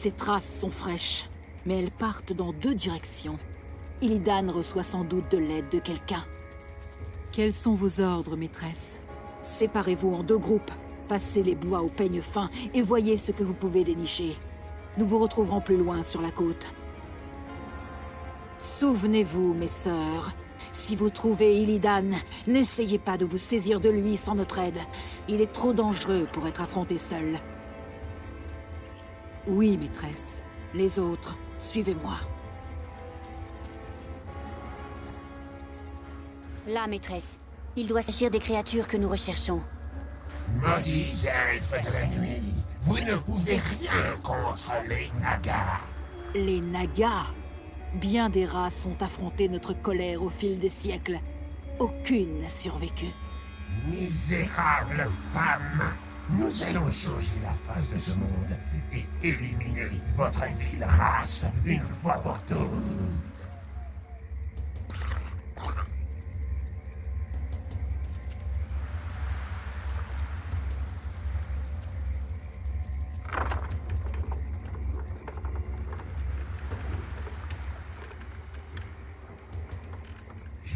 Ces traces sont fraîches, mais elles partent dans 2 directions. Illidan reçoit sans doute de l'aide de quelqu'un. Quels sont vos ordres, maîtresse? Séparez-vous en 2 groupes. Passez les bois au peigne fin et voyez ce que vous pouvez dénicher. Nous vous retrouverons plus loin sur la côte. Souvenez-vous, mes sœurs, si vous trouvez Illidan, n'essayez pas de vous saisir de lui sans notre aide. Il est trop dangereux pour être affronté seul. Oui, maîtresse. Les autres, suivez-moi. Là, maîtresse. Il doit s'agir des créatures que nous recherchons. Maudits elfes de la nuit, vous ne pouvez rien contre les Nagas. Les Nagas. Bien des races ont affronté notre colère au fil des siècles. Aucune n'a survécu. Misérable femme, nous allons changer la face de ce monde et éliminer votre vile race une fois pour toutes.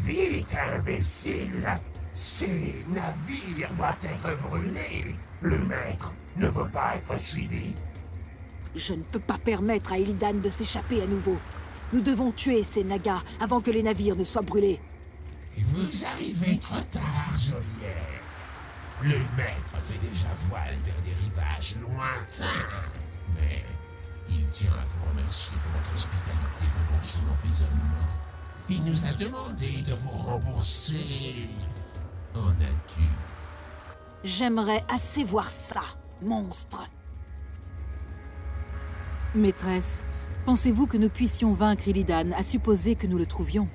Vite, imbécile! Ces navires doivent être brûlés. Le maître ne veut pas être suivi. Je ne peux pas permettre à Illidan de s'échapper à nouveau. Nous devons tuer ces Nagas avant que les navires ne soient brûlés. Vous arrivez trop tard, Jolière. Le maître fait déjà voile vers des rivages lointains. Mais il tient à vous remercier pour votre hospitalité pendant son emprisonnement. Il nous a demandé de vous rembourser en nature. J'aimerais assez voir ça, monstre. Maîtresse, pensez-vous que nous puissions vaincre Illidan à supposer que nous le trouvions?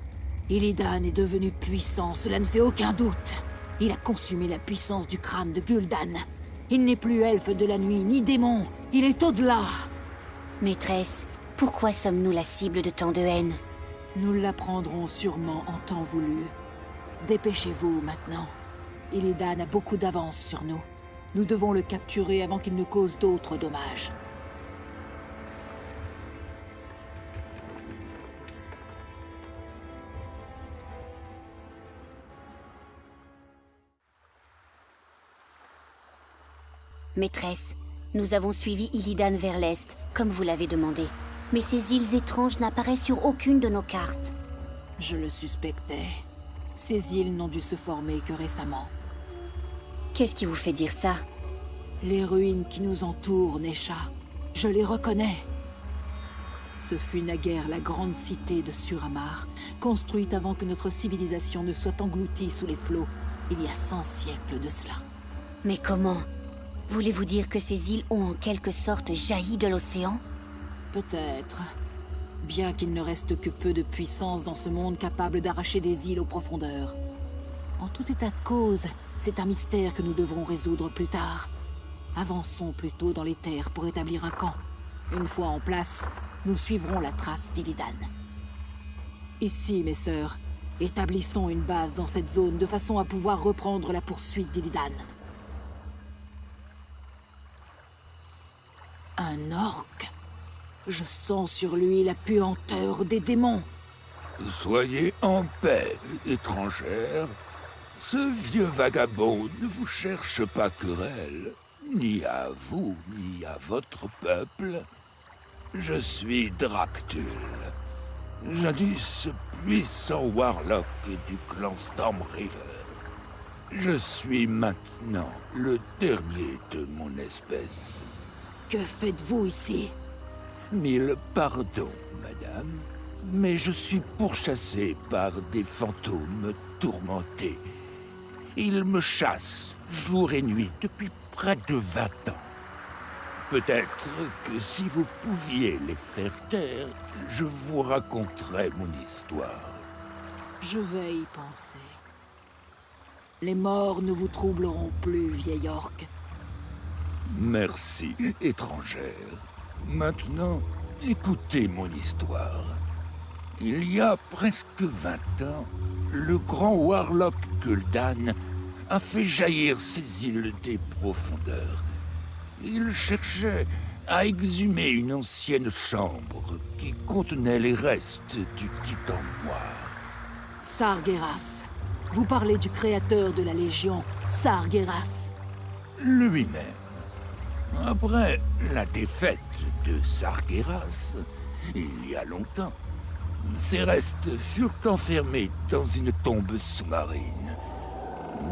Illidan est devenu puissant, cela ne fait aucun doute. Il a consumé la puissance du crâne de Gul'dan. Il n'est plus elfe de la nuit, ni démon. Il est au-delà. Maîtresse, pourquoi sommes-nous la cible de tant de haine? Nous l'apprendrons sûrement en temps voulu. Dépêchez-vous maintenant. Illidan a beaucoup d'avance sur nous. Nous devons le capturer avant qu'il ne cause d'autres dommages. Maîtresse, nous avons suivi Illidan vers l'est, comme vous l'avez demandé. Mais ces îles étranges n'apparaissent sur aucune de nos cartes. Je le suspectais. Ces îles n'ont dû se former que récemment. Qu'est-ce qui vous fait dire ça? Les ruines qui nous entourent, Nesha. Je les reconnais. Ce fut naguère la grande cité de Suramar, construite avant que notre civilisation ne soit engloutie sous les flots, il y a 100 siècles de cela. Mais comment? Voulez-vous dire que ces îles ont en quelque sorte jailli de l'océan? Peut-être. Bien qu'il ne reste que peu de puissance dans ce monde capable d'arracher des îles aux profondeurs. En tout état de cause, c'est un mystère que nous devrons résoudre plus tard. Avançons plutôt dans les terres pour établir un camp. Une fois en place, nous suivrons la trace d'Illidan. Ici, mes sœurs, établissons une base dans cette zone de façon à pouvoir reprendre la poursuite d'Illidan. Un orc? Je sens sur lui la puanteur des démons. Soyez en paix, étrangère. Ce vieux vagabond ne vous cherche pas querelle, ni à vous, ni à votre peuple. Je suis Draktul, jadis puissant warlock du clan Stormriver. Je suis maintenant le dernier de mon espèce. Que faites-vous ici? 1000 pardons, madame, mais je suis pourchassé par des fantômes tourmentés. Ils me chassent jour et nuit depuis près de 20 ans. Peut-être que si vous pouviez les faire taire, je vous raconterais mon histoire. Je vais y penser. Les morts ne vous troubleront plus, vieil orc. Merci, étrangère. Maintenant, écoutez mon histoire. Il y a presque 20 ans, le grand warlock Gul'dan a fait jaillir ces îles des profondeurs. Il cherchait a exhumé une ancienne chambre qui contenait les restes du Titan Noir. Sargeras. Vous parlez du créateur de la Légion, Sargeras. Lui-même. Après la défaite de Sargeras, il y a longtemps, ses restes furent enfermés dans une tombe sous-marine.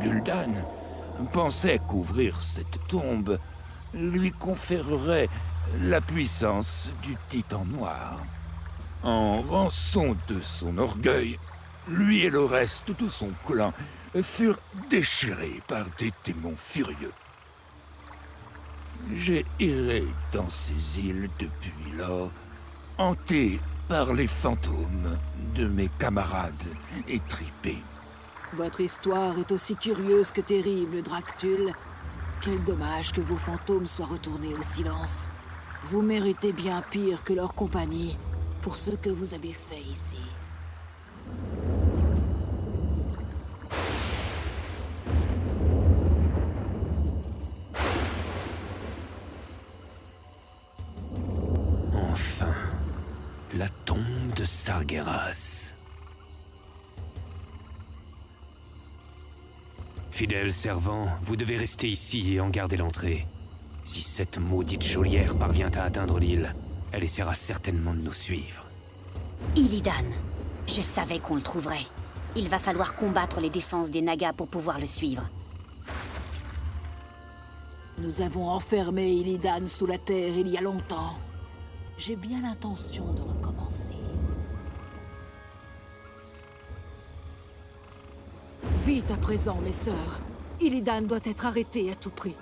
Gul'dan pensait qu'ouvrir cette tombe lui conférerait la puissance du Titan Noir. En rançon de son orgueil, lui et le reste de son clan furent déchirés par des démons furieux. J'ai erré dans ces îles depuis lors, hanté par les fantômes de mes camarades étripés. Votre histoire est aussi curieuse que terrible, Draktul. Quel dommage que vos fantômes soient retournés au silence. Vous méritez bien pire que leur compagnie pour ce que vous avez fait ici. Enfin, la tombe de Sargeras. Fidèles servants, vous devez rester ici et en garder l'entrée. Si cette maudite geôlière parvient à atteindre l'île, elle essaiera certainement de nous suivre. Illidan, je savais qu'on le trouverait. Il va falloir combattre les défenses des Nagas pour pouvoir le suivre. Nous avons enfermé Illidan sous la terre il y a longtemps. J'ai bien l'intention de recommencer. Vite à présent, mes sœurs. Illidan doit être arrêté à tout prix.